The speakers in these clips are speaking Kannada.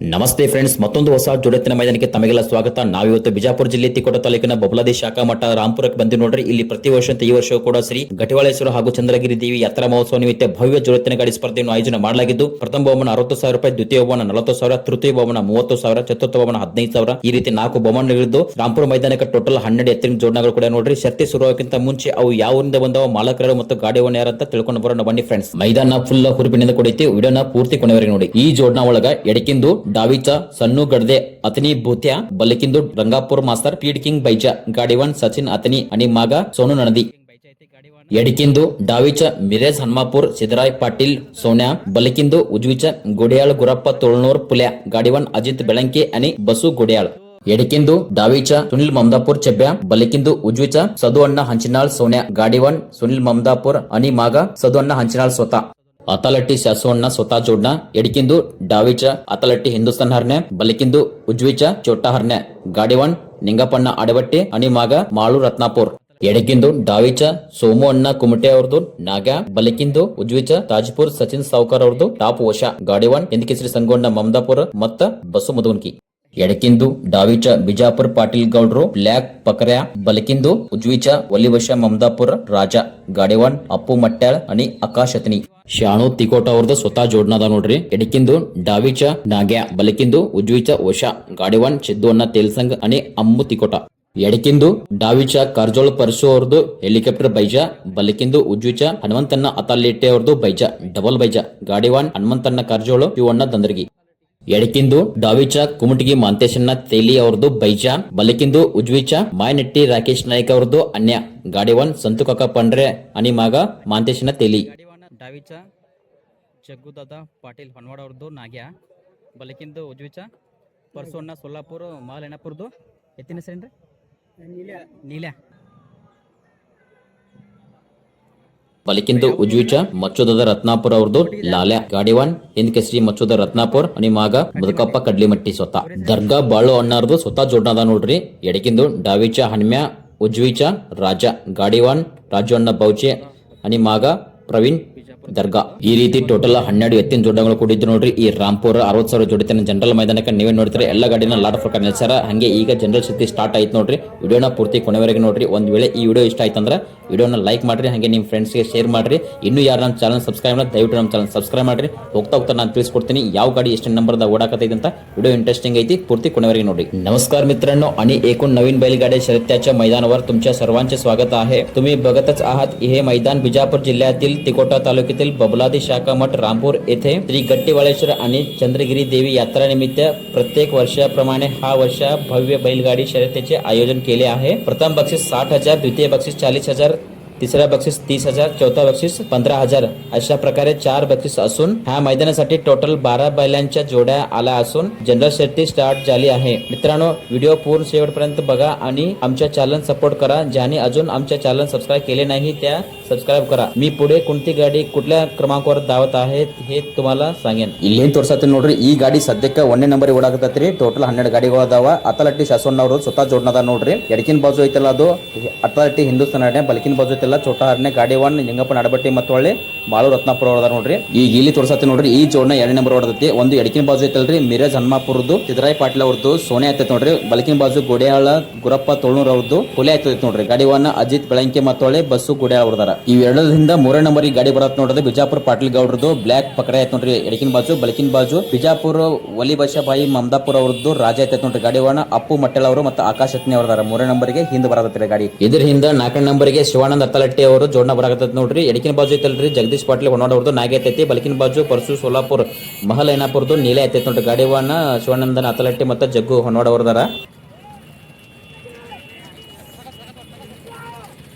ನಮಸ್ತೆ ಫ್ರೆಂಡ್ಸ್, ಮತ್ತೊಂದು ಹೊಸ ಜೋಡತ್ತಿನ ಮೈದಾನಕ್ಕೆ ತಮಗೆಲ್ಲ ಸ್ವಾಗತ. ನಾವಿವತ್ತು ಬಿಜಾಪುರ ಜಿಲ್ಲೆ ತಿಕೋಟ ತಾಲೂಕಿನ ಬಬಲಾದಿ ಶಾಖಾ ಮಠ ರಾಂಪುರಕ್ಕೆ ಬಂದು ನೋಡ್ರಿ. ಇಲ್ಲಿ ಪ್ರತಿ ವರ್ಷ ಈ ವರ್ಷವೂ ಕೂಡ ಶ್ರೀ ಘಟಿವಾಳೇಶ್ವರ ಹಾಗೂ ಚಂದ್ರಗಿರಿ ದೇವಿ ಯಾತ್ರಾ ಮಹೋತ್ಸವ ನಿಮಿತ್ತ ಭವ್ಯ ಜೋಡತ್ತಿನ ಗಾಡಿ ಸ್ಪರ್ಧೆಯನ್ನು ಆಯೋಜನೆ ಮಾಡಲಾಗಿದ್ದು, ಪ್ರಥಮ ಬಹುಮಾನ 60,000 ರೂಪಾಯಿ, ದ್ವಿತೀಯ ಬಹುಮಾನ 40,000, ತೃತೀಯ ಬಹುಮಾನ 30,000, ಚತುರ್ಥ ಬಹುಮಾನ 15,000 ಈ ರೀತಿ 4 ಬಹುಮಾನಗಳಿದ್ದು ರಾಂಪುರ ಮೈದಾನಕ್ಕೆ ಟೋಟಲ್ 12 ಎತ್ತಿನ ಜೋಡಣೆಗಳು ಕೂಡ ನೋಡ್ರಿ. ಶರ್ತಿ ಶುರುವಾಗಕ್ಕಿಂತ ಮುಂಚೆ ಅವು ಯಾವರಿಂದ ಬಂದವ, ಮಾಲಕರು ಮತ್ತು ಗಾಡಿ ಓನರ್ ಯಾರಂತ ತಿಳ್ಕೊಂಡು ಬರೋಣ ಬನ್ನಿ ಫ್ರೆಂಡ್ಸ್. ಮೈದಾನ ಫುಲ್ ಹುರುಪಿನಿಂದ ಕುಡಿತಿ. ವಿಡಿಯೋನ ಪೂರ್ತಿ ಕೊನೆವರೆಗೆ ನೋಡಿ. ಈ ಜೋಡಣಾ ಒಳಗ ಎಡಕಿಂದು ಡಾವಿಚ ಸನ್ನು ಗಡ್ದೆ ಅತನಿ ಭೂತ್ಯ, ಬಲಕಿಂದು ರಂಗಾಪುರ್ ಮಾಸ್ತರ್ ಪೀಡ್ ಕಿಂಗ್ ಬೈಜ, ಗಾಡಿವನ್ ಸಚಿನ್ ಅತನಿ आणि ಮಾಗ ಸೋನು ನಣದಿ. ಎಡಕಿಂದು ಡಾವಿಚ ಮಿರೇಜ್ ಹನ್ಮಾಪುರ್ ಸಿದ್ದರಾಯ್ ಪಾಟೀಲ್ ಸೋನ್ಯಾ, ಬಲಕಿಂದು ಉಜ್ವಿಚ ಗುಡಿಯಾಳ್ ಗುರಪ್ಪ ತೋಳ್ನೂರ್ ಪುಲ್ಯ, ಗಾಡಿವನ್ ಅಜಿತ್ ಬೆಳಂಕೆ ani ಬಸು ಗುಡಿಯಾಳ್. ಎಡಕಿಂದು ಡಾವಿಚ ಸುನಿಲ್ ಮಮದಾಪುರ್ ಚೆಬ್ಬ್ಯ, ಬಲಕಿಂದು ಉಜ್ವಿಚ ಸದು ಅಣ್ಣ ಹಂಚಿನಾಳ್ ಸೋನ್ಯಾ, ಗಾಡಿವನ್ ಸುನಿಲ್ ಮಮದಾಪುರ್ ani ಮಾಗ ಸದು ಅಣ್ಣ ಹಂಚಿನಾಳ್ ಸ್ವತಾ. ಅತಲಟ್ಟಿ ಶಾಸವಣ್ಣ ಸ್ವತಾ ಜೋಡ್ನ, ಎಡಕಿಂದು ಡಾವಿಚ ಅತಲಟ್ಟಿ ಹಿಂದೂಸ್ತಾನ್ ಹರ್ನೆ, ಬಲಕಿಂದು ಉಜ್ವಿಚ ಚೋಟಾ ಹರ್ನೆ, ಗಾಡಿವನ್ ನಿಂಗಪ್ಪಣ್ಣ ಅಡವಟ್ಟಿ ani ಮಾಗ ಮಾಳು ರತ್ನಾಪುರ್. ಎಡಕಿಂದು ಡಾವಿಚ ಸೋಮು ಅಣ್ಣ ಕುಮಟೆ ಅವ್ರದ್ದು ನಾಗ್ಯ, ಬಲಕಿಂದು ಉಜ್ವಿಚ ತಾಜ್ಪುರ್ ಸಚಿನ್ ಸಾವ್ಕರ್ ಅವ್ರದ್ದು ಟಾಪ್ ವಶ, ಗಾಡಿವನ್ ಹಿಂದಕೇಸರಿ ಸಂಗೋಣ್ಣ ಮಮದಾಪುರ ಮತ್ತ ಬಸು ಮುದುವನ್ಕಿ. ಎಡಕಿಂದು ಡಾವಿಚ ಬಿಜಾಪುರ್ ಪಾಟೀಲ್ ಗೌಡ್ರು ಬ್ಲ್ಯಾಕ್ ಪಕರ್ಯ, ಬಲಕಿಂದು ಉಜ್ವಿಚ ಒಲಿವಶ ಮಮದಾಪುರ ರಾಜ, ಗಾಡಿವನ್ ಅಪ್ಪು ಮಟ್ಯಾಳ್ ani ಆಕಾಶ್ ಅತನಿ. ಶಾಣು ತಿಕೋಟ ಅವ್ರದ್ದು ಸ್ವತಃ ಜೋಡ್ನದ ನೋಡ್ರಿ. ಎಡಕಿಂದು ಡಾವಿಚ ನಾಗ್ಯ, ಬಲಕಿಂದು ಉಜ್ವಿಚ ವಶ, ಗಾಡಿವನ್ ಚಿದ್ದು ಅಣ್ಣ ತೇಲ್ಸಂಗ್ ani ಅಮ್ಮು ತಿಕೋಟ. ಎಡಕಿಂದು ಡಾವಿಚ ಕಾರ್ಜೋಳ್ ಪರಶು ಅವ್ರದ್ದು ಹೆಲಿಕಾಪ್ಟರ್ ಬೈಜ, ಬಲಕಿಂದು ಉಜ್ವಿಚ ಹನುಮಂತಣ್ಣ ಅತಾಲಿಟ್ಟೆ ಅವ್ರದ್ದು ಬೈಜ ಡಬಲ್ ಬೈಜ, ಗಾಡಿವಾನ್ ಹನುಮಂತಣ್ಣ ಕಾರ್ಜೋಳು ಇವಣ್ಣ ದಂದರ್ಗಿ. ಎಡಕಿಂದು ಡಾವಿಚ ಕುಮಟಗಿ ಮಾಂತೇಶಣ್ಣ ತೇಲಿ ಅವ್ರದ್ದು ಬೈಜ, ಬಲಕಿಂದು ಉಜ್ವಿಚ ಮಾಯನಟ್ಟಿ ರಾಕೇಶ್ ನಾಯ್ಕ ಅವ್ರದ್ದು ಅನ್ಯ, ಗಾಡಿವನ್ ಸಂತು ಕಾಕ ಪಂಡ್ರೆ ani ಮಾಗ ಮಾಂತೇಶಣ್ಣ ತೇಲಿ. ಡಾವಿಚ ಜಗ್ಗುದಾದ ಪಾಟೀಲ್ ಹೊನ್ವಾಡ ಅವ್ರದ್ದು ನಾಗ್ಯ, ಬಲಕಿಂದು ಉಜ್ವಿಚ ಪರ್ಸೋಣ್ಣ ಸೊಲ್ಲಾಪುರ ಮಾಲೆನಪುರದ್ದು ಎತ್ತಿನ ಹೆಸರೇನ್ರಿ ನೀಲ್ಯ. ಬಲಕಿಂದು ಉಜ್ವಿಚ ಮಚ್ಚುದದ ರತ್ನಾಪುರ ಅವ್ರದ್ದು ಲಾಲ್ಯ, ಗಾಡಿವಾನ್ ಹಿಂದ್ ಕೆಸರಿ ಮಚ್ಚುದ ರತ್ನಾಪುರ್ ani ಮಾಗ ಮುದಕಪ್ಪ ಕಡ್ಲಿಮಟ್ಟಿ ಸ್ವತಃ. ದರ್ಗಾ ಬಾಳು ಅಣ್ಣಾರ್ದು ಸ್ವತಃ ಜೋಡ್ನದ ನೋಡ್ರಿ. ಎಡಕಿಂದು ಡಾವಿಚ ಹಣ್ಮ್ಯಾ ಉಜ್ವಿಚ ರಾಜ, ಗಾಡಿವಾನ್ ರಾಜು ಅಣ್ಣ ಬೌಚೆ ani ಮಾಗ ಪ್ರವೀಣ್ ದರ್ಗಾ. ಈ ರೀತಿ ಟೋಟಲ್ 12 ಎತ್ತಿನ ಜೋಡಣೆಗಳು ಕೂಡಿದ್ದು ನೋಡ್ರಿ. ಈ ರಾಂಪುರ 60,000 ಜೋಡಿತಿನ ಜನರಲ್ ಮೈದಾನಕ್ಕೆ ನೀವೇ ನೋಡ್ತೀರಿ. ಎಲ್ಲ ಗಾಡಿನ ಲಾಟ್ ಆಫ್ ಪ್ರಕಾರ ನಿಲ್ಸಾರ. ಹಂಗೆ ಈಗ ಜನರಲ್ ಸ್ಥಿತಿ ಸ್ಟಾರ್ಟ್ ಆಯ್ತು ನೋಡ್ರಿ. ವಿಡಿಯೋನ ಪೂರ್ತಿ ಕೊನೆವರೆಗೆ ನೋಡ್ರಿ. ಒಂದ್ ವೇಳೆ ಈ ವಿಡಿಯೋ ಇಷ್ಟ ಆಯ್ತಂದ್ರೆ ವಿಡಿಯೋನ ಲೈಕ್ ಮಾಡ್ರಿ, ಹಂಗೆ ನಿಮ್ ಫ್ರೆಂಡ್ಸ್ ಗೆ ಶೇರ್ ಮಾಡ್ರಿ. ಇನ್ನು ಯಾರು ನಮ್ಮ ಚಾನಲ್ ಸಬ್ಸ್ಕ್ರೈಬ್ ಮಾಡಿ ದಯವಿಟ್ಟು ನಮ್ಮ ಚಾನಲ್ ಸಬ್ಸ್ಕ್ರೈಬ್ ಮಾಡ್ರಿ. ಹೋಗ್ತಾ ನಾನು ತಿಳಿಸ್ಕೊಡ್ತೀನಿ ಯಾವ ಗಾಡಿ ಎಷ್ಟು ನಂಬರ್ದ ಓಡಾಕತೈತಿ ಅಂತ. ವಿಡಿಯೋ इंटरेस्टिंग ಐತಿ, पूर्ती कोणेवरेगे नोड्री. नमस्कार मित्रांनो आणि एकूण नवीन बैलगाडी शर्यतीच्या मैदानावर तुमच्या सर्वांचे स्वागत आहे. तुम्ही बघतच आहात हे मैदान बिजापूर जिल्ह्यातील तिकोटा तालुक्यातील बबलादी शाखा मठ रामपूर येथे श्री गट्टीवाळेश्वर आणि चंद्रगिरी देवी यात्रा निमित्त प्रत्येक वर्षाप्रमाणे हा वर्ष भव्य बैलगाडी शर्यतीचे आयोजन केले आहे. प्रथम बक्षीस 60,000, द्वितीय बक्षीस 40,000, तिसरा बक्षीस 30,000, चौथा बक्षीस 15,000 अशा प्रकारे 4 बक्षीस असून ह्या मैदानासाठी टोटल 12 बैलांच्या जोड्या आल्या असून जनरल शर्यती स्टार्ट झाली आहे. मित्रांनो, व्हिडिओ पूर्ण शेवटपर्यंत बघा आणि आमच्या चॅनल सपोर्ट करा. ज्याने अजून आमच्या चॅनल सबस्क्राईब केले नाही त्या सबस्क्राईब करा. मी पुढे कोणती गाडी कुठल्या क्रमांकावर धावत आहे हे तुम्हाला सांगेन. ಇಲ್ಲೇನ್ ತೋರ್ಸತ್ತೀನಿ ನೋಡ್ರಿ. ಈ ಗಾಡಿ ಸದ್ಯಕ್ಕೆ 1ನೇ ನಂಬರ್ ಓಡಾಕತ್ತೈತ್ರಿ. ಟೋಟಲ್ 12 ಗಾಡಿಗಳು ಅದಾವ. ಅತಲಟ್ಟಿ ಶಾಸವಣ್ಣವರು ಸ್ವತಃ ಜೋಡ್ನದ ನೋಡ್ರಿ. ಎಡಕಿನ ಬಾಜು ಐತಲ್ಲ ಅದು ಅತಲಟ್ಟಿ ಹಿಂದೂಸ್ತಾನ್ ಹರ್ನೆ, ಬಲಕಿನ ಬಾಜು ಐತಲ್ಲ ಚೋಟಾ ಹರ್ನೆ, ಗಾಡಿವನ್ ನಿಂಗಪ್ಪ ನಡಬಟ್ಟಿ ಮತ್ತು ಒಳ್ಳೆ ಮಾಳು ರತ್ನಾಪುರ ಹೊಡೆದ ನೋಡ್ರಿ. ಈಗ ಇಲ್ಲಿ ತೋರ್ಸತ್ತೀನಿ ನೋಡ್ರಿ. ಈ ಜೋಡ್ನ 2ನೇ ನಂಬರ್ ಹೊಡೆದೈತಿ. ಒಂದು ಎಡಕಿನ ಬಾಜು ಐತಲ್ರಿ ಮಿರೇಜ್ ಹನ್ಮಾಪುರದ್ದು ಸಿದ್ದರಾಯ್ ಪಾಟೀಲ್ ಅವ್ರದ್ದು ಸೋನೆ ಆಯ್ತೈತಿ ನೋಡ್ರಿ. ಬಲಕಿನ ಬಾಜು ಗುಡಿಯಾಳ ಗುರಪ್ಪ ತೋಳ್ನೂರ್ ಅವ್ರದ್ದು ಹುಲಿ ಆಯ್ತೈತಿ ನೋಡ್ರಿ. ಗಾಡಿವನ್ನ ಅಜಿತ್ ಬೆಳಂಕೆ ಮತ್ತು ಒಳ್ಳೆ ಬಸ್ಸು ಗುಡಿಯಾಳ ಹೊಡೆದಾರ. ಇವೆರಡರಿಂದ 3ನೇ ನಂಬರ್ ಗಾಡಿ ಬರತ್ ನೋಡ್ರಿ. ಬಿಜಾಪುರ ಪಾಟೀಲ್ ಗೌಡ್ರದ್ದು ಬ್ಲ್ಯಾಕ್ ಪಕಡೆ ಆಯ್ತು ನೋಡ್ರಿ. ಎಡಕಿನ ಬಾಜು ಬಲಕಿನ ಬಾಜು ಬಿಜಾಪುರ ಒಲಿ ಬಶಾಬಾಯಿ ಮಮದಾಪುರ ಅವ್ರದ್ದು ರಾಜ ಆಯ್ತೈತಿ ನೋಡ್ರಿ. ಗಾಡಿವನ್ನ ಅಪ್ಪು ಮಟ್ಟೆಲ್ ಅವರು ಮತ್ತು ಆಕಾಶ್ ಅತ್ನಿ ಅವರದಾರ. 3ನೇ ನಂಬರ್ಗೆ ಹಿಂದ್ ಬರತೈತ್ರಿ ಗಾಡಿ. ಇದ್ರ ಹಿಂದ 4ನೇ ನಂಬರ್ಗೆ ಶಿವಾನಂದ್ ಅತ್ತಲಟ್ಟಿ ಅವರು ಜೋಡ್ನ ಬರಾಕತ್ತೈತಿ ನೋಡ್ರಿ. ಎಡಕಿನ ಬಾಜು ಐತಲ್ರಿ ಜಗದೀಶ್ ಪಾಟೀಲ್ ಹೊನ್ನಾಡ ಅವ್ರದ್ದು ನಾಗೆ ಐತೈತಿ. ಬಲಕಿನ ಬಾಜು ಪರಸು ಸೋಲಾಪುರ್ ಮಹಲ್ ಐನಾಪುರದ್ದು ನೀಲೆ ಐತೈತಿ ನೋಡ್ರಿ. ಗಾಡಿವನ್ನ ಶಿವಾನಂದನ್ ಅತ್ತಲಟ್ಟಿ ಮತ್ತು ಜಗ್ಗು ಹೊನ್ನಾಡ ಅವರದಾರ.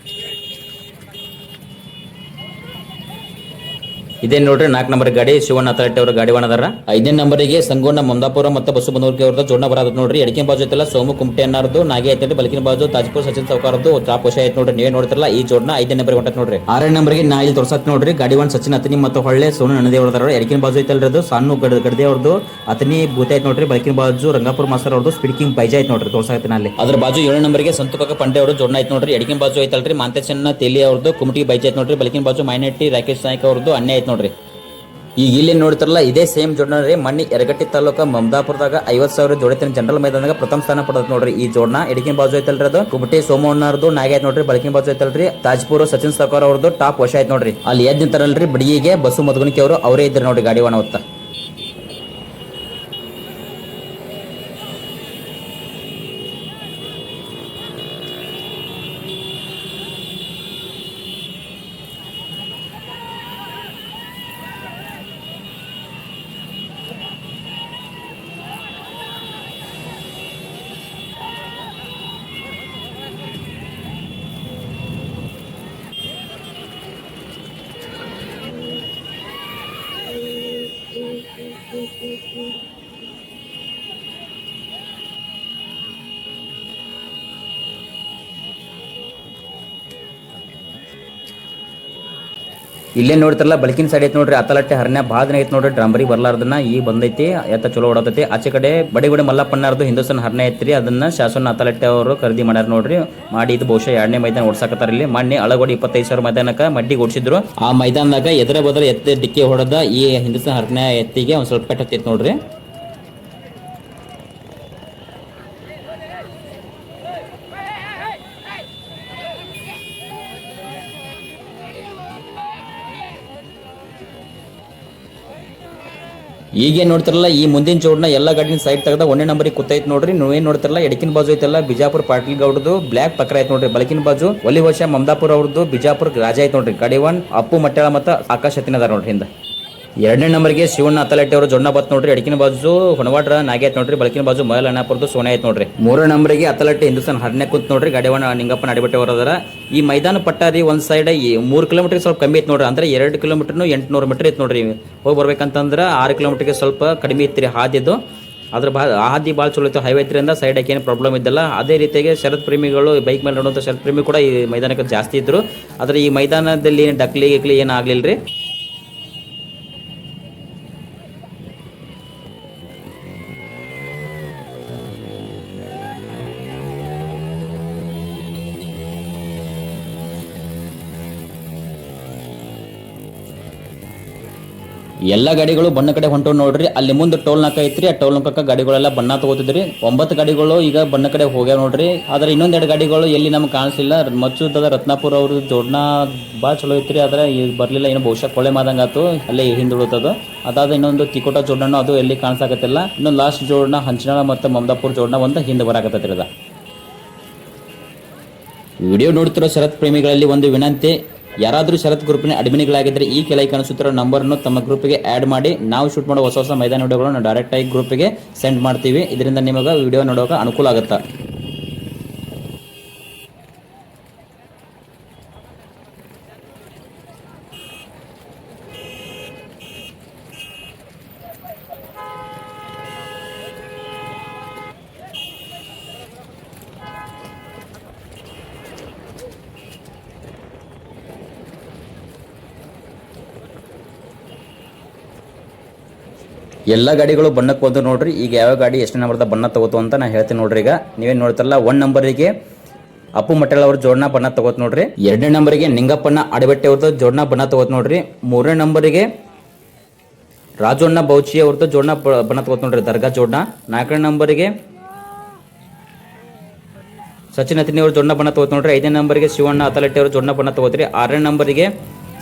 ಇದೇ ನೋಡ್ರಿ 4 ನಂಬರ್ ಗಾಡಿ ಶಿವಣ್ಣ ಅತಲಟ್ಟಿ ಅವರ ಗಾಡಿ ಅದಾರ. 5ನೇ ನಂಬರಿಗೆ ಸಂಗೋಣ್ಣ ಮಮದಾಪುರ ಮತ್ತು ಬಸು ಬಂದೂರ್ಗಿ ಅವ್ರದ್ದು ಜೋಡ್ನ ಬರತ್ತ ನೋಡ್ರಿ. ಎಡಕಿನ ಬಾಜು ಐತಲ್ಲ ಸೋಮು ಕುಮಟೆ ಅನ್ನಾರದು ನಾಗೆ ಐತೈತಿ. ಬಲಕಿನ ಬಾಜು ತಾಜ್ಪುರ್ ಸಚಿನ್ ಸಾವ್ಕಾರದ್ದು ಟಾಪ್ ವಶ ಐತಿ ನೋಡ್ರಿ. ನೀವೇ ನೋಡ್ತಿರಲ್ಲ ಈ ಜೋಡ್ನ 5ನೇ ನಂಬರ್ ಹೊಂಟತ್ ನೋಡ್ರಿ. 6ನೇ ನಂಬರ್ಗೆ ನಾ ಇಲ್ಲಿ ತೋರ್ಸತ್ ನೋಡ್ರಿ. ಗಾಡಿವನ್ ಸಚಿನ್ ಅತನಿ ಮತ್ತು ಹೊಳ್ಳೆ ಸೋನು ನಣದಿ ಅವರದಾರ. ಎಡಕಿನ ಬಾಜು ಐತಲ್ರಿ ಅದು ಸಣ್ಣ ಗಡ್ದೆ ಅವ್ರದ್ದು ಅತನಿ ಭೂತ ಐತಿ ನೋಡ್ರಿ. ಬಲಕಿನ ಬಾಜು ರಂಗಾಪುರ ಮಾಸ್ತರ್ ಅವ್ರದ್ದು ಸ್ಪೀಡ್ ಕಿಂಗ್ ಬೈಜ ಐತಿ ನೋಡ್ರಿ. ತೋರ್ಸಾಕತ್ತೀನಿ ಅಲ್ಲಿ. ಅದ್ರ ಬಾಜು 7ನೇ ನಂಬರ್ಗೆ ಸಂತು ಕಾಕ ಪಂಡೆ ಅವರು ಜೋಡ್ನ ಐತಿ ನೋಡ್ರಿ. ಎಡಕಿನ ಬಾಜು ಐತಲ್ರಿ ಮಾಂತೇಶಣ್ಣ ತೇಲಿ ಅವ್ರದ್ದು ಕುಮಟಿಗೆ ಬೈಜ ಐತಿ ನೋಡ್ರಿ. ಬಲಕಿನ ಬಾಜು ಮಾಯನಟ್ಟಿ ರಾಕೇಶ್ ನಾಯ್ಕ ಅವ್ರದ್ದು ಅನ್ಯ ಐತಿ ನೋಡ್ರಿ. ಈಗ ಇಲ್ಲಿ ನೋಡ್ತಾರಲ್ಲ ಇದೇ ಸೇಮ್ ಜೋಡಣ ರೀ ಮಣ್ಣಿ ಯರಗಟ್ಟಿ ತಾಲೂಕ ಮಮದಾಪುರದಾಗ 50,000 ಜೋಡತಿನ ಜನರಲ್ ಮೈದಾನದಾಗ ಪ್ರಥಮ ಸ್ಥಾನ ಪಡೆದ ನೋಡ್ರಿ ಈ ಜೋಡಣ. ಎಡಕಿನ ಬಾಜು ಐತಲ್ರಿ ಅದು ಕುಬಟಿ ಸೋಮಣ್ಣವ್ರದ್ದು ನಾಗ ಐತ್ ನೋಡ್ರಿ. ಬಳಕಿನ ಬಾಜು ಐತಲ್ರಿ ತಾಜ್ಪುರ ಸಚಿನ್ ಸರ್ಕಾರ್ ಅವ್ರದ್ದು ಟಾಪ್ ವಶ ಐತ್ ನೋಡ್ರಿ. ಅಲ್ಲಿ ಎದ್ ನಿಂತಾರಲ್ರಿ ಬಡಿಗೆ ಬಸ್ಸು ಮಧುಗುಣಿಕೆ ಅವರು ಅವರೇ ಇದ್ರಿ ನೋಡ್ರಿ ಗಾಡಿ ಒಣ ಹೊತ್ತ. ಇಲ್ಲೇ ನೋಡ್ತಾರಲ್ಲ ಬಲಕಿನ ಸೈಡ್ ಐತಿ ನೋಡ್ರಿ ಅತಲಟ್ಟೆ ಹರಣ್ಯ ಭಾಳ ದಿನ ಐತಿ ನೋಡ್ರಿ ಡ್ರಾಂಬರಿ ಬರ್ಲಾರ್ದನ್ನ ಈಗ ಬಂದೈತಿ ಎತ್ತ ಚಲೋ ಓಡತೈತಿ. ಆಚೆ ಕಡೆ ಬಡಿಗುಡಿ ಮಲ್ಲಪ್ಪಣ್ಣರ್ದು ಹಿಂದೂಸ್ತಾನ್ ಹರಣ್ಯ ಐತ್ರಿ ಅದನ್ನ ಶಾಸನ ಅತಲಟ್ಟೆ ಅವರು ಖರೀದಿ ಮಾಡ್ಯಾರ ನೋಡ್ರಿ. ಮಾಡಿ ಇದು ಬಹುಶಃ 2ನೇ ಮೈದಾನ ಓಡ್ಸಾಕತ್ತಾರ. ಇಲ್ಲಿ ಮೊನ್ನೆ ಅಳಗೋಡಿ 25,000 ಮೈದಾನಕ್ಕೆ ಮಡ್ಡಿಗೆ ಓಡಿಸಿದ್ರು. ಆ ಮೈದಾನದಾಗ ಎದುರ ಬದಲ ಎತ್ತ ಡಿಕ್ಕಿ ಹೊಡೆದ ಈ ಹಿಂದೂಸ್ತಾನ್ ಹರಣ್ಯ ಎತ್ತಿಗೆ ಒಂದ್ ಸ್ವಲ್ಪ ಪೆಟ್ಟು ಹತ್ತೈತಿ ನೋಡ್ರಿ. ಈಗೇನ್ ನೋಡ್ತಾರಲ್ಲ ಈ ಮುಂದಿನ ಜೋಡ್ನ ಎಲ್ಲ ಗಾಡಿನ ಸೈಡ್ ತೆಗೆದ 1ನೇ ನಂಬರಿಗೆ ಕೂತೈತಿ ನೋಡ್ರಿ. ನೀವೇನ್ ನೋಡ್ತಾರಲ್ಲ ಎಡಕಿನ ಬಾಜು ಐತಲ್ಲ ಬಿಜಾಪುರ ಪಾಟೀಲ್ ಗೌಡದು ಬ್ಲಾಕ್ ಪಕ್ರ ಐತ್ ನೋಡ್ರಿ. ಬಲಕಿನ ಬಾಜು ಒಲಿ ವರ್ಷ ಮಮದಾಪುರ ಅವ್ರದ್ದು ಬಿಜಾಪುರ ರಾಜ ಐತ್ ನೋಡ್ರಿ. ಗಾಡಿ 1 ಅಪ್ಪು ಮಟ್ಟಾಳ ಮತ್ತ ಆಕಾಶ ಹತ್ತಿನದಾರ ನೋಡ್ರಿ ಹಿಂದ. 2ನೇ ನಂಬರ್ಗೆ ಶಿವಣ್ಣ ಅತಲಟ್ಟಿ ಅವರು ಜೊಣ್ಣ ಬತ್ ನೋಡ್ರಿ. ಎಡಕಿನ ಬಾಜು ಹೊಣವಾಡ್ರ ನಾಗೆ ಐತ್ ನೋಡ್ರಿ. ಬಲಕಿನ ಬಾಜು ಮಯಲ್ ಅಣ್ಣಾಪುರದ್ದು ಸೋನೆ ಐತ್ ನೋಡ್ರಿ. 3ನೇ ನಂಬರ್ಗೆ ಅತಲಟ್ಟಿ ಹಿಂದೂಸ್ತಾನ್ ಹರಣ್ಯ ಕುಂತ್ ನೋಡ್ರಿ. ಗಾಡಿ 1 ನಿಂಗಪ್ಪನ ಅಡಿಬಟ್ಟೆ ಅವರದಾರ. ಈ ಮೈದಾನ ಪಟ್ಟಾರಿ ಒಂದ್ ಸೈಡ್ 3 ಕಿಲೋಮೀಟರ್ ಸ್ವಲ್ಪ ಕಮ್ಮಿ ಐತ್ ನೋಡ್ರಿ. ಅಂದ್ರೆ 2 ಕಿಲೋಮೀಟರ್ನು 800 ಮೀಟರ್ ಐತ್ ನೋಡ್ರಿ. ಹೋಗಿ ಬರ್ಬೇಕಂತಂದ್ರ 6 ಕಿಲೋಮೀಟರ್ಗೆ ಸ್ವಲ್ಪ ಕಡಿಮೆ ಇತ್ರಿ ಹಾದಿದ್ದು. ಅದ್ರ ಹಾದಿ ಭಾಳ ಚಲೋ ಇತ್ತು. ಹೈವೇ ಐತ್ರಿಂದ ಸೈಡ್ ಏನು ಪ್ರಾಬ್ಲಮ್ ಇದ್ದಲ್ಲ. ಅದೇ ರೀತಿಯಾಗಿ ಶರತ್ ಪ್ರೇಮಿಗಳು ಬೈಕ್ ಮೇಲೆ ನೋಡುವಂಥ ಶರತ್ ಪ್ರೇಮಿ ಕೂಡ ಈ ಮೈದಾನಕ್ಕೆ ಜಾಸ್ತಿ ಇದ್ರು. ಆದ್ರೆ ಈ ಮೈದಾನದಲ್ಲಿ ಡಕ್ಲಿ ಗಿಕ್ಲಿ ಏನು ಆಗ್ಲಿಲ್ರಿ. ಎಲ್ಲ ಗಾಡಿಗಳು ಬಣ್ಣ ಕಡೆ ಹೊಂಟು ನೋಡ್ರಿ. ಅಲ್ಲಿ ಮುಂದೆ ಟೋಲ್ ನಾಕ ಐತ್ರಿ. ಆ ಟೋಲ್ ನಾಕಕ್ಕ ಗಾಡಿಗಳೆಲ್ಲ ಬಣ್ಣ ತಗೋತಿದ್ರಿ. 9 ಗಾಡಿಗಳು ಈಗ ಬಣ್ಣ ಕಡೆ ಹೋಗ್ಯಾವ ನೋಡ್ರಿ. ಆದ್ರೆ ಇನ್ನೊಂದೆರಡು ಗಾಡಿಗಳು ಎಲ್ಲಿ ನಮ್ಗೆ ಕಾಣಿಸಿಲ್ಲ. ಮಚ್ಚುದದ ರತ್ನಾಪುರ ಅವ್ರ ಜೋಡ್ನ ಭಾಳ ಚಲೋ ಐತ್ರಿ. ಆದ್ರೆ ಈಗ ಬರ್ಲಿಲ್ಲ. ಏನೋ ಬಹುಶಃ ಕೊಳೆ ಮಾದಂಗ ಆತು ಅಲ್ಲೇ ಹಿಂದುಳುತ್ತದು. ಅದಾದ ಇನ್ನೊಂದು ತಿಕೋಟ ಜೋಡಣ ಅದು ಎಲ್ಲಿ ಕಾಣಿಸಾಕತ್ತಿಲ್ಲ. ಇನ್ನೊಂದು ಲಾಸ್ಟ್ ಜೋಡಣ ಹಂಚಿನಾಳ ಮತ್ತು ಮಮದಾಪುರ ಜೋಡಣ ಒಂದು ಹಿಂದೆ ಬರಾಕತ್ತೈತ್ರಿ ಅದ. ವಿಡಿಯೋ ನೋಡ್ತಿರೋ ಶರತ್ ಪ್ರೇಮಿಗಳಲ್ಲಿ ಒಂದು ವಿನಂತಿ, ಯಾರಾದರೂ ಶರತ್ ಗ್ರೂಪಿನ ಅಡ್ಮಿನ್ಗಳಾಗಿದ್ದರೆ ಈ ಕೆಳಗೆ ಕಾಣಿಸುತ್ತಿರೋ ನಂಬರ್ನ್ನು ತಮ್ಮ ಗ್ರೂಪಿಗೆ ಆ್ಯಡ್ ಮಾಡಿ. ನಾವು ಶೂಟ್ ಮಾಡೋ ಹೊಸ ಮೈದಾನ ವಿಡಿಯೋಗಳನ್ನು ಡೈರೆಕ್ಟಾಗಿ ಗ್ರೂಪಿಗೆ ಸೆಂಡ್ ಮಾಡ್ತೀವಿ. ಇದರಿಂದ ನಿಮಗೆ ವಿಡಿಯೋ ನೋಡೋಕೆ ಅನುಕೂಲ ಆಗುತ್ತೆ. ಎಲ್ಲ ಗಾಡಿಗಳು ಬಣ್ಣಕ್ಕೆ ಬಂದು ನೋಡ್ರಿ. ಈಗ ಯಾವ ಗಾಡಿ ಎಷ್ಟು ನಂಬರ್ದ ಬಣ್ಣ ತಗೋತು ಅಂತ ನಾನು ಹೇಳ್ತೀನಿ ನೋಡ್ರಿ. ಈಗ ನೀವೇನು ನೋಡ್ತಾರಲ್ಲ 1 ನಂಬರಿಗೆ ಅಪ್ಪು ಮಟ್ಟಳ ಅವ್ರ ಜೋಡಣ ಬಣ್ಣ ತಗೋತ್ ನೋಡ್ರಿ. 2ನೇ ನಂಬರಿಗೆ ನಿಂಗಪ್ಪಣ್ಣ ಅಡಬೆಟ್ಟೆ ಅವ್ರದ್ದು ಜೋಡಣ ಬಣ್ಣ ತಗೋತ್ ನೋಡ್ರಿ. 3ನೇ ನಂಬರಿಗೆ ರಾಜಣ್ಣ ಬೌಚಿ ಅವ್ರದ್ದು ಜೋಡಣ ಬಣ್ಣ ತಗೋತ್ ನೋಡ್ರಿ ದರ್ಗಾ ಜೋಡಣ. 4ನೇ ನಂಬರಿಗೆ ಸಚಿನ್ ಹತ್ತಿನಿ ಅವ್ರ ಜೋಡಣ ಬಣ್ಣ ತಗೋತ್ ನೋಡ್ರಿ. 5ನೇ ನಂಬರಿಗೆ ಶಿವಣ್ಣ ಅತಲಟ್ಟಿ ಅವ್ರ ಜೋಡಣ ಬಣ್ಣ ತಗೋತ್ರಿ. 6ನೇ ನಂಬರಿಗೆ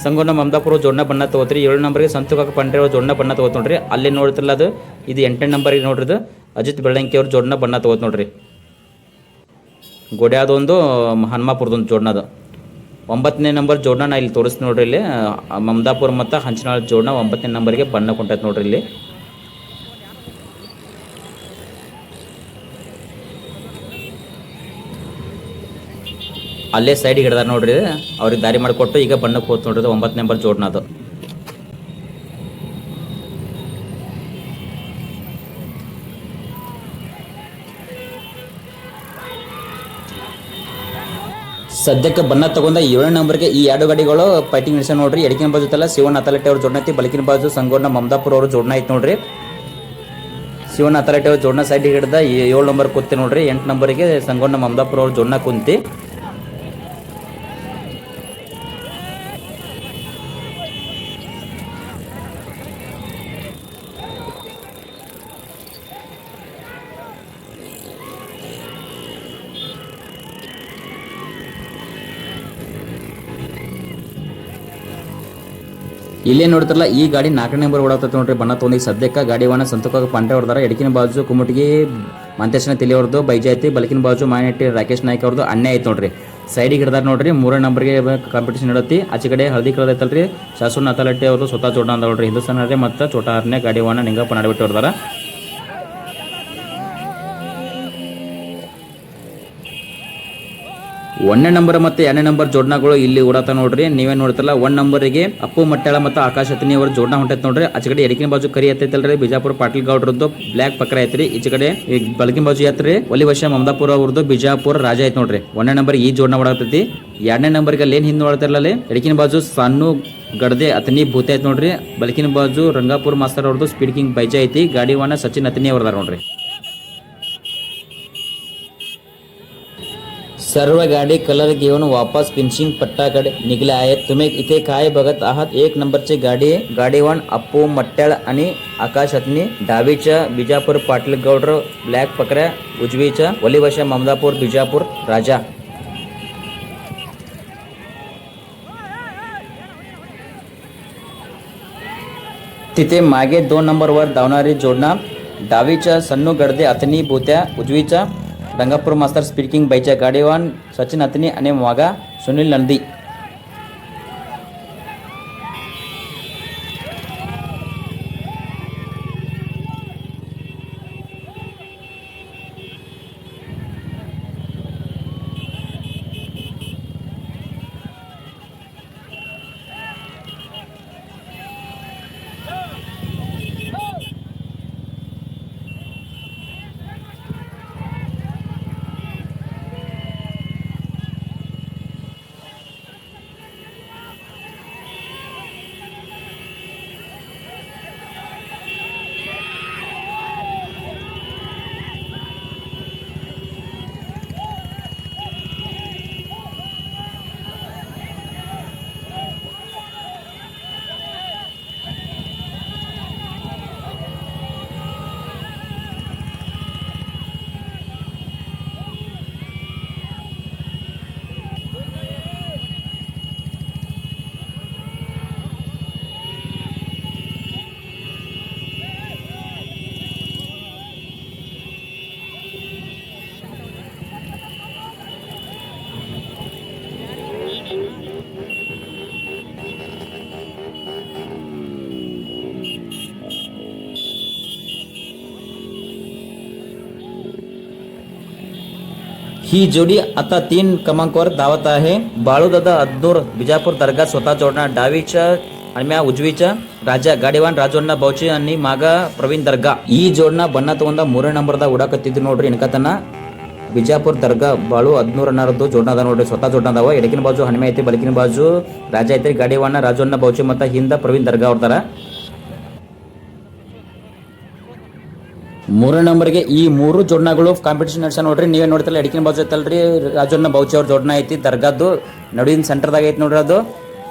ಸಂಗೋನ ಮಮದಾಪುರ ಜೋಡಣ ಬಣ್ಣ ತಗೋತ್ರಿ. 7ನೇ ನಂಬರ್ಗೆ ಸಂತುಕಾಕ ಪಂಡ್ರೆ ಅವ್ರ ಜೋಡಣ ಬಣ್ಣ ತಗೋತ್ ನೋಡ್ರಿ. ಅಲ್ಲಿ ನೋಡ್ತಿರಲ್ಲ ಅದು ಇದು 8ನೇ ನಂಬರ್ಗೆ ನೋಡ್ರಿ. ಅಜಿತ್ ಬೆಳ್ಳಂಕಿ ಅವ್ರ ಜೋಡಣ ಬಣ್ಣ ತಗೋತ್ ನೋಡ್ರಿ. ಗೋಡ್ಯಾದೊಂದು ಹನುಮಾಪುರದೊಂದು ಜೋಡಣದು. 9ನೇ ನಂಬರ್ ಜೋಡಣ ನಾ ಇಲ್ಲಿ ತೋರಿಸ್ತೀನಿ ನೋಡ್ರಿ. ಇಲ್ಲಿ ಮಮದಾಪುರ ಮತ್ತು ಹಂಚನಾಳ ಜೋಡಣ 9ನೇ ನಂಬರ್ಗೆ ಬಣ್ಣ ಕೊಂಟೈತೆ ನೋಡ್ರಿ. ಇಲ್ಲಿ ಅಲ್ಲೇ ಸೈಡಿಗೆ ಹಿಡ್ದಾರ ನೋಡ್ರಿ. ಅವ್ರಿಗೆ ದಾರಿ ಮಾಡಿಕೊಟ್ಟು ಈಗ ಬಣ್ಣಕ್ಕೆ ಹೋತ್ ನೋಡ್ರಿ. 9ನೇ ನಂಬರ್ ಜೋಡಣ ಅದು. ಸದ್ಯಕ್ಕೆ ಬಣ್ಣ ತಗೊಂಡ 7ನೇ ನಂಬರ್ಗೆ ಈ 2 ಗಾಡಿಗಳು ಫೈಟಿಂಗ್ ನಡೆಸ ನೋಡ್ರಿ. ಎಡಕಿನ ಬಾಜು ತಲ್ಲ ಶಿವಣ್ಣ ಅತಲಟ್ಟಿ ಅವ್ರ ಜೋಡಣ ಐತಿ. ಬಲಕಿನ ಬಾಜು ಸಂಗೋನ ಮಮದಾಪುರ ಅವ್ರ ಜೋಡಣ ಐತಿ ನೋಡ್ರಿ. ಶಿವಣ್ಣ ಅತಲಟ್ಟಿ ಅವ್ರ ಜೋಡಣ ಸೈಡಿಗೆ ಹಿಡ್ದ 7 ನಂಬರ್ ಕೂತಿ ನೋಡ್ರಿ. 8 ನಂಬರ್ಗೆ ಸಂಗೋನ ಮಮದಾಪುರ ಅವ್ರ ಜೋಡಣ ಕುಂತಿ. ಇಲ್ಲೇ ನೋಡ್ತಾರಲ್ಲ ಈ ಗಾಡಿ 4 ನಂಬರ್ ಓಡಾಗ್ತೈತೆ ನೋಡ್ರಿ ಬಣ್ಣ ತೊಗೊಂಡು ಸದ್ಯಕ್ಕೆ ಗಾಡಿ ವಾಹನ ಸಂತೋಷ ಪಾಂಡೆ ಹೊಡೆದಾರ. ಎಡಕಿನ ಬಾಜು ಕುಮಟಿಗೆ ಮಂತೇಶನ ತಿಳಿ ಅವ್ರದ್ದು ಬೈಜ ಐತಿ, ಬಲಕಿನ ಬಾಜು ಮಾಯನಟ್ಟಿ ರಾಕೇಶ್ ನಾಯ್ಕ ಅವ್ರದ್ದು ಅಣ್ಣೆ ಐತಿ ನೋಡ್ರಿ. ಸೈಡಿಗೆ ಹಿಡ್ದಾರ ನೋಡ್ರಿ 3 ನಂಬರ್ಗೆ ಕಾಂಪಿಟೇಷನ್ ಇಡತ್ತಿ. ಆಚೆ ಕಡೆ ಹಳದಿ ಕಲರ್ ಐತಲ್ರಿ ಶಾಸೂರ್ ನಾಥಲಟ್ಟಿ ಅವ್ರದ್ದು ಸ್ವತಃ ಜೋಡ ಅಂದ ನೋಡ್ರಿ. ಹಿಂದೂಸ್ತಾನ ಮತ್ತು ಚೋಟ 6ನೇ ಗಾಡಿ ವಾಹನ ನಿಂಗಪ್ಪ ನಡಬಿಟ್ಟು ಹೊಡೆದಾರ. 1ನೇ ನಂಬರ್ ಮತ್ತು 2ನೇ ನಂಬರ್ ಜೋಡಣಗಳು ಇಲ್ಲಿ ಓಡಾತ ನೋಡ್ರಿ. ನೀವೇ ನೋಡ್ತಲ್ಲ 1 ನಂಬರಿಗೆ ಅಪ್ಪು ಮಟ್ಟಾಳ ಮತ್ತು ಆಕಾಶ್ ಹತ್ತಿನಿ ಅವ್ರ ಜೋಡಣೆ ಹೊಂಟೈತೆ ನೋಡ್ರಿ. ಆಚೆ ಕಡೆ ಎಡಕಿನ ಬಾಜು ಕರಿ ಎತ್ತೈತಲ್ರಿ ಬಿಜಾಪುರ ಪಾಟೀಲ್ ಗೌಡ್ರದ್ದು ಬ್ಲಾಕ್ ಪಕ್ರ ಐತ್ರಿ. ಈಚೆ ಕಡೆ ಬಲಕಿನ ಬಾಜು ಎತ್ರಿ ಒಲಿ ವರ್ಷ ಮಮದಾಪುರ ಅವ್ರದ್ದು ಬಿಜಾಪುರ ರಾಜ ಐತ್ ನೋಡ್ರಿ. 1ನೇ ನಂಬರ್ ಈ ಜೋಡಣೆ ಓಡಾತೈತಿ. 2ನೇ ನಂಬರ್ಗೆ ಲೇನ್ ಹಿಂದೆ ಓಡಾತಿರಲ್ಲ ಎಡಕಿನ ಬಾಜು ಸಣ್ಣ ಗಡದೆ ಅತನಿ ಭೂತ ಐತ್ ನೋಡ್ರಿ. ಬಲಕಿನ ಬಾಜು ರಂಗಾಪುರ ಮಾಸ್ತರ್ ಅವ್ರದ್ದು ಸ್ಪೀಡ್ ಕಿಂಗ್ ಬೈಜ ಐತಿ. ಗಾಡಿ ವಾಹನ ಸಚಿನ್ ಅತನಿ ಅವ್ರದಾರ ನೋಡ್ರಿ. सर्व गाडी कलर घेऊन वापस फिनिशिंग पट्टाकडे निघले आहेत. तुम्ही इथे काय बघत आहात? 1 नंबरची गाडी गाडीवान अप्पू मट्ट्याळ आणि आकाश हत्नी, डावीच्या बिजापूर पाटील गौडर ब्लॅक पकड्या, उजवीच्या वलीवशा ममदापूर बिजापूर राजा. तिथे मागे 2 नंबरवर धावणारी जोडणा डावीच्या सन्नू गडदे अथनी भूत्या, उजवीच्या रंगापूर मास्तर स्पीकिंग बाईच्या गाडीवान सचिन अतनी आणि मागा सुनील नंदी. ही जोडी आता 3 क्रमांकावर धावत आहे. बाळूदादा अद्दूर बिजापूर दर्गा स्वतः जोडणार डावीच्या आणि उजवीच्या राजा गाडीवान ರಾಜಣ್ಣ ಬೌಚಿ आणि ಮಾಗ ಪ್ರವೀಣ್ ದರ್ಗಾ. ಈ ಜೋಡಣ ಬಣ್ಣ ತಗೊಂಡ 3ನೇ ನಂಬರ್ದಾಗ ಉಡಾಕತ್ತಿದ್ರು ನೋಡ್ರಿ. ಇನ್ಕತನ ಬಿಜಾಪುರ ದರ್ಗಾ ಬಾಳು 11 ಅನ್ನೋದು ಜೋಡಣ ಅದ ನೋಡ್ರಿ. ಸ್ವತಃ ಜೋಡಣ ಅದಾವ. ಎಡಕಿನ ಬಾಜು ಹನುಮೆ ಐತಿ, ಬಲಕಿನ ಬಾಜು ರಾಜ ಐತಿ. ಗಾಡಿವಾನ ರಾಜಣ್ಣ ಬೌಚಿ ಮತ್ತು ಹಿಂದ ಪ್ರವೀಣ್ ದರ್ಗಾ ಅವ್ರದಾರ. 3ನೇ ನಂಬರ್ಗೆ ಈ 3 ಜೋಡಣಗಳು ಕಾಂಪಿಟೇಷನ್ ನಡೆಸ ನೋಡ್ರಿ. ನೀವೇ ನೋಡ್ತಿಲ್ಲ ಎಡಕಿನ ಬಾಜು ಐತಲ್ರಿ ರಾಜಣ್ಣ ಬೌಚಿ ಅವ್ರ ಜೋಡಣ ಐತಿ. ದರ್ಗಾದ್ದು ನಡುವಿನ ಸೆಂಟರ್ದಾಗ ಐತಿ ನೋಡ್ರಿ. ಅದು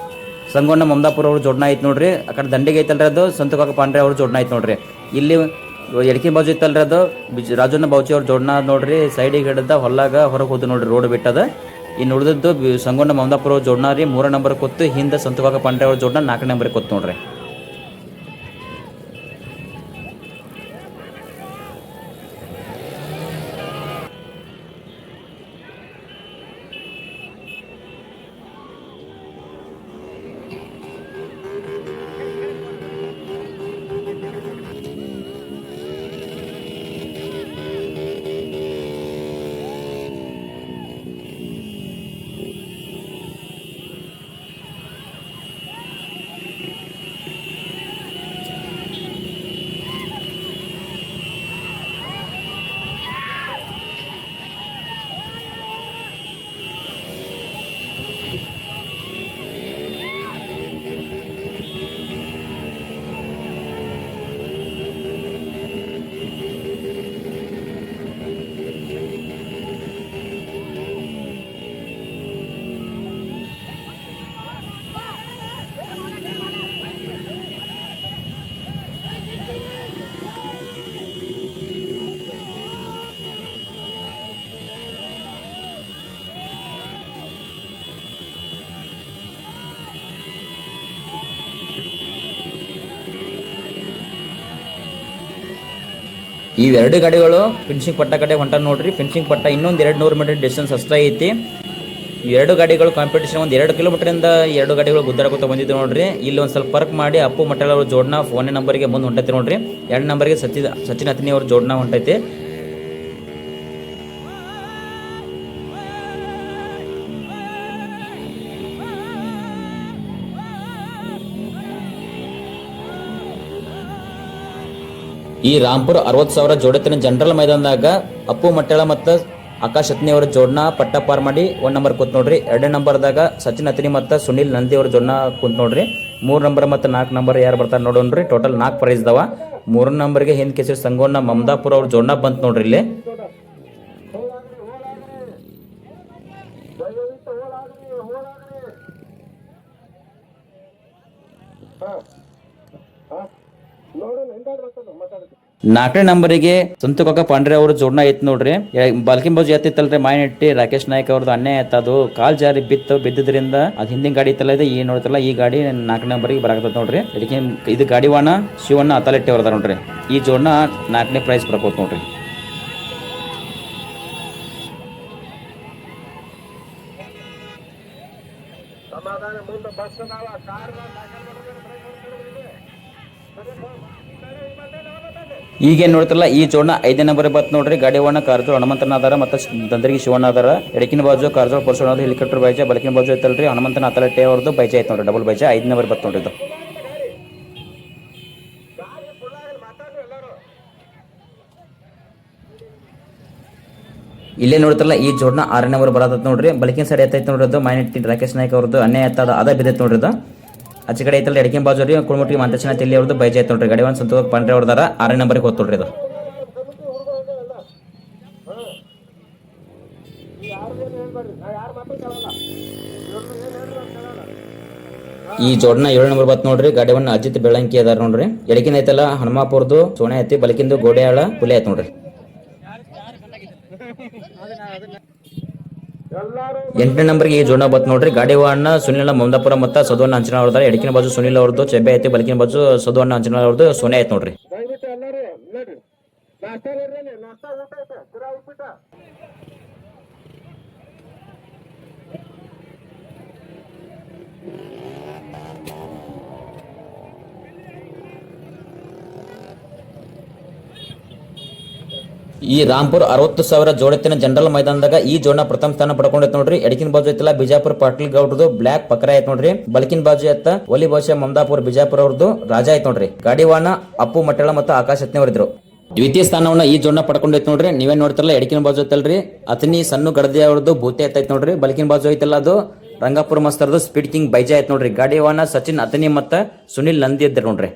ಸಂಗೋಣ್ಣ ಮಮದಾಪುರ ಅವ್ರ ಜೋಡಣ ಐತಿ ನೋಡ್ರಿ. ಆ ಕಡೆ ದಂಡಿಗೆ ಐತಲ್ರಿ ಅದು ಸಂತಕಾಕ ಪಾಂಡ್ರೆ ಅವ್ರ ಜೋಡಣ ಐತಿ ನೋಡ್ರಿ. ಇಲ್ಲಿ ಎಡಕಿನ ಬಾಜು ಐತಲ್ರಿ ಅದು ರಾಜಣ್ಣ ಬೌಚಿ ಅವ್ರ ಜೋಡಣ ನೋಡ್ರಿ. ಸೈಡಿಗೆ ಹಿಡಿದ ಹೊಲ್ಲಾಗ ಹೊರಗೆ ಹೋದ ನೋಡ್ರಿ, ರೋಡ್ ಬಿಟ್ಟದ. ಇನ್ನು ಉಳಿದದ್ದು ಸಂಗೋಣ್ಣ ಮಮದಾಪುರ ಅವ್ರ ಜೋಡಣ ರೀ. 3ನೇ ನಂಬರ್ ಕೊತ್ತು. ಹಿಂದೆ ಸಂತಕಾಕ ಪಾಂಡ್ರೆ ಅವ್ರ ಜೋಡಣ 4ನೇ ನಂಬರ್ ಕೊತ್ತು ನೋಡ್ರಿ. ಈ ಎರಡು ಗಾಡಿಗಳು ಫಿನಿಶಿಂಗ್ ಪಟ್ಟ ಕಡೆ ಹೊಂಟ ನೋಡ್ರಿ. ಫಿನಿಶಿಂಗ್ ಪಟ್ಟ ಇನ್ನೊಂದು 200 ಮೀಟರ್ ಡಿಸ್ಟೆನ್ಸ್ ಅಷ್ಟೇ ಐತಿ. ಈ ಎರಡು ಗಾಡಿಗಳು ಕಾಂಪಿಟೇಷನ್ ಒಂದು 2 ಕಿಲೋಮೀಟರಿಂದ ಎರಡು ಗಾಡಿಗಳು ಗುದ್ದಾಡ್ಕೊತ ಬಂದಿದ್ದು ನೋಡ್ರಿ. ಇಲ್ಲಿ ಒಂದು ಸ್ವಲ್ಪ ಫರ್ಕ್ ಮಾಡಿ ಅಪ್ಪು ಮಟ್ಟಳ ಅವ್ರ ಜೋಡ್ನ 1ನೇ ನಂಬರ್ಗೆ ಮುಂದೆ ಹೊಂಟೈತಿ ನೋಡ್ರಿ. 2 ನಂಬರ್ಗೆ ಸಚಿನ್ ಅತ್ನಿ ಅವ್ರ ಜೋಡ್ನ ಹೊಂಟೈತಿ. ಈ ರಾಂಪುರ 60,000 ಜೋಡತಿನ ಜನರಲ್ ಮೈದಾನದಾಗ ಅಪ್ಪು ಮಟ್ಟಳ ಮತ್ತು ಆಕಾಶ್ ಅತ್ನಿ ಅವರ ಜೋಡ್ನ ಪಟ್ಟ ಪಾರ್ ಮಾಡಿ 1 ನಂಬರ್ ಕೂತ್ ನೋಡ್ರಿ. 2ನೇ ನಂಬರ್ದಾಗ ಸಚಿನ್ ಅತ್ನಿ ಮತ್ತು ಸುನಿಲ್ ನಂದಿ ಅವ್ರ ಜೋಡ್ನ ಕೂತ್ ನೋಡ್ರಿ. 3 ನಂಬರ್ ಮತ್ತು 4 ನಂಬರ್ ಯಾರು ಬರ್ತಾರೆ ನೋಡೋಣ್ರಿ. ಟೋಟಲ್ 4 ಪ್ರೈಸ್ ಇದಾವ. 3ನೇ ನಂಬರ್ಗೆ ಹಿಂದ್ ಕೇಸರಿ ಸಂಗೋನ ಮಮದಾಪುರ ಅವ್ರ ಜೋಡ್ನ ಬಂತ್ ನೋಡ್ರಿ. ಇಲ್ಲಿ ನಾಲ್ಕನೇ ನಂಬರಿಗೆ ಸಂತುಕಾಕ ಪಾಂಡ್ರೆ ಅವ್ರ ಜೋಡ್ನ ಐತ್ ನೋಡ್ರಿ. ಬಾಲ್ಕಿನ್ ಬಾಜು ಎತ್ತಿತ್ತಲ್ರಿ ಮಾಯನಟ್ಟಿ ರಾಕೇಶ್ ನಾಯ್ಕ ಅವ್ರದ್ದು ಅನ್ಯಾಯ ಆಯ್ತು. ಅದು ಕಾಲ್ ಜಾರಿ ಬಿದ್ದಿದ್ರಿಂದ ಅದು ಹಿಂದಿನ ಗಾಡಿ ಇತ್ತಲ್ಲ ಇದು ಈ ನೋಡ್ತಲ್ಲ ಈ ಗಾಡಿ 4ನೇ ನಂಬರಿಗೆ ಬರಾಕತ್ತ ನೋಡ್ರಿ. ಇದಕ್ಕೆ ಇದು ಗಾಡಿವಾನ ಶಿವಣ್ಣ ಅತಾಲೆಟ್ಟಿ ಅವ್ರದ ನೋಡ್ರಿ. ಈ ಜೋಡ್ನ 4ನೇ ಪ್ರೈಸ್ ಬರಕೋತ್ ನೋಡ್ರಿ. ಈಗೇನ್ ನೋಡ್ತಿರಲ್ಲ ಈ ಜೋಡ್ನ 5ನೇ ನಂಬರ್ ಬತ್ ನೋಡ್ರಿ. ಗಾಡಿವಾನ ಕಾರ್ಜೋಳ ಹನುಮಂತನ ಅದಾರ ಮತ್ತು ದಂದರಿಗೆ ಶಿವಣ್ಣ ಅದಾರ. ಎಡಕಿನ ಬಾಜು ಕಾರ್ಜೋಳ ಪರಶುರಾಮ ಹೆಲಿಕಾಪ್ಟರ್ ಬೈಜ, ಬಲಕಿನ ಬಾಜು ಐತಲ್ರಿ ಹನುಮಂತನ ಅತಲಟ್ಟೆ ಅವ್ರದ್ದು ಬೈಜ ಐತ್ ನೋಡ್ರಿ. ಡಬಲ್ ಬೈಜ 5ನೇ ನಂಬರ್ ಬತ್ ನೋಡ್ರಿ. ಇದು ಇಲ್ಲೇ ನೋಡ್ತಿರಲ್ಲ ಈ ಜೋಡ್ನ 6ನೇ ನಂಬರ್ ಬರತೈತ್ ನೋಡ್ರಿ. ಬಲಕಿನ ಸೈಡ್ ಎತ್ತೈತ್ ನೋಡ್ರಿ. ಅದು ಮೈನಟ್ಟಿ ರಾಕೇಶ್ ನಾಯ್ಕ ಅವ್ರದ್ದು ಅನ್ಯಾಯ ಎತ್ತದ ಅದ ಬಿದ್ದೈತ್ ನೋಡ್ರಿ. ಅದು ಆಚೆ ಕಡೆ ಐತಲ್ಲ ಎಡಕಿನ ಬಾಜು ರೀ ಕುಳ್ಮುಟ್ಟಿ ಮಂತಚನ ತಿಲ್ಲಿ ಅವ್ರದ್ದು ಬೈಜ ಐತ್ ನೋಡ್ರಿ. ಗಾಡಿವಾನ್ ಸಂತೋಷ್ ಪಾಂಡ್ರೆ ಅವ್ರದಾರ 6ನೇ ನಂಬರ್ಗೆ ಹೋತ್ ನೋಡ್ರಿ. ಇದು ಈ ಜೋಡ್ನ 7ನೇ ನಂಬರ್ ಬತ್ ನೋಡ್ರಿ. ಗಾಡಿವನ್ನ ಅಜಿತ್ ಬೆಳಂಕಿ ಅದಾರ ನೋಡ್ರಿ. ಎಡಕಿನ ಐತಲ್ಲ ಹನುಮಾಪುರದು ಸೋಣೆ ಐತಿ, ಬಲಕಿಂದು ಗೋಡೆಯಾಳ ಹುಲಿ ಐತ್ ನೋಡ್ರಿ. 8ನೇ ನಂಬರ್ಗೆ ಈ ಜೋಡ್ನ ಬತ್ ನೋಡ್ರಿ. ಗಾಡಿವಾನ ಸುನಿಲ್ ಮಮದಾಪುರ ಮತ್ತು ಸದುವಣ್ಣ ಅಂಚನ ಅವ್ರದಾರ. ಎಡಕಿನ ಬಾಜು ಸುನಿಲ್ ಅವ್ರದ್ದು ಚೆಬ್ಬೆ ಐತಿ, ಬಲಕಿನ ಬಾಜು ಸದುವಣ್ಣ ಅಂಚನ ಅವ್ರದ್ದು ಸೋನೆ ಐತ್ ನೋಡ್ರಿ. ಈ ರಾಂಪುರ್ 60,000 ಜೋಡತಿನ ಜನರಲ್ ಮೈದಾನದಾಗ ಈ ಜೋಡ್ನ ಪ್ರಥಮ ಸ್ಥಾನ ಪಡ್ಕೊಂಡೈತ್ ನೋಡ್ರಿ. ಎಡಕಿನ ಬಾಜು ಐತಲ್ಲ ಬಿಜಾಪುರ ಪಾಟೀಲ್ ಗೌಡ್ರದು ಬ್ಲಾಕ್ ಪಕರ ಐತ್ ನೋಡ್ರಿ. ಬಲಕಿನ ಬಾಜು ಎತ್ತ ಒಲಿ ಭಾಷೆ ಮಮದಾಪುರ ಬಿಜಾಪುರ ಅವ್ರದ್ದು ರಾಜ ಐತ್ ನೋಡ್ರಿ. ಗಾಡಿವಾನ ಅಪ್ಪು ಮಟ್ಟಳ ಮತ್ತು ಆಕಾಶ್ ಅತ್ನಿ ಅವರಿದ್ರು. ದ್ವಿತೀಯ ಸ್ಥಾನವನ್ನ ಈ ಜೋಡ್ನ ಪಡ್ಕೊಂಡೈತ್ ನೋಡ್ರಿ. ನೀವೇನ್ ನೋಡ್ತಿರಲ್ಲ ಎಡಕಿನ ಬಾಜು ಐತಲ್ರಿ ಅತನಿ ಸಣ್ಣ ಗಡದಿ ಅವ್ರದ್ದು ಭೂತಿ ಐತೈತ್ ನೋಡ್ರಿ. ಬಲಕಿನ ಬಾಜು ಐತಲ್ಲ ಅದು ರಂಗಾಪುರ ಮಸ್ತರ್ದು ಸ್ಪೀಡ್ ಕಿಂಗ್ ಬೈಜ ಐತ್ ನೋಡ್ರಿ. ಗಾಡಿವಾನ ಸಚಿನ್ ಅತನಿ ಮತ್ತು ಸುನಿಲ್ ನಂದಿ ಇದ್ರು ನೋಡ್ರಿ.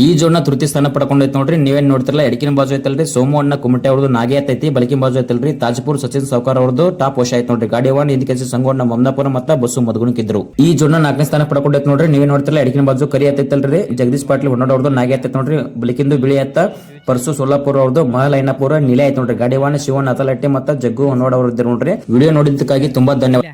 ಈ ಜೋಡ್ನ ತೃತೀಯ ಸ್ಥಾನ ಪಡ್ಕೊಂಡೈತ್ ನೋಡ್ರಿ. ನೀವೇನ್ ನೋಡ್ತಿರಲ್ಲ ಎಡಕಿನ ಬಾಜು ಐತಲ್ರಿ ಸೋಮು ಅಣ್ಣ ಕುಮಟೆ ಅವ್ರದ್ದು ನಾಗೆ ಐತೈತಿ. ಬಲಕಿನ ಬಾಜು ಐತಲ್ರಿ ತಾಜ್ಪುರ್ ಸಚಿನ್ ಸೌಕರ್ ಅವ್ರದ್ದು ಟಾಪ್ ವಶ ಐತ್ ನೋಡ್ರಿ. ಗಾಡಿವಾನ್ ಹಿಂದ್ ಕೆಸಿ ಸಂಗೋಣ್ಣ ಮಮದಾಪುರ ಮತ್ತು ಬಸ್ಸು ಮಧುಗುಣಕ್ಕಿದ್ರು. ಈ ಜೋಡ್ನ 4ನೇ ಸ್ಥಾನ ಪಡ್ಕೊಂಡೈತ್ ನೋಡ್ರಿ. ನೀವೇನ್ ನೋಡ್ತಿರಲ್ಲ ಎಡಕಿನ ಬಾಜು ಕರಿ ಐತೈತಲ್ರಿ ಜಗದೀಶ್ ಪಾಟೀಲ್ ಹೊನ್ನೋಡ್ ಅವ್ರದ್ದು ನಾಗೆ ಐತೈತ್ ನೋಡ್ರಿ. ಬಲಕಿಂದು ಬಿಳಿ ಎತ್ತ ಪರ್ಸು ಸೋಲಾಪುರ ಅವ್ರದ್ದು ಮಹಲೈನಾಪುರ ನೀಲೆ ಐತ್ ನೋಡ್ರಿ. ಗಾಡಿವಾನ ಶಿವಣ್ಣ ಅತಲಟ್ಟಿ ಮತ್ತು ಜಗ್ಗು ಹೊನ್ನೋಡ್ ಅವ್ರ ಇದ್ರು ನೋಡ್ರಿ. ವಿಡಿಯೋ ನೋಡಿದ್ದಕ್ಕಾಗಿ ತುಂಬಾ ಧನ್ಯವಾದ.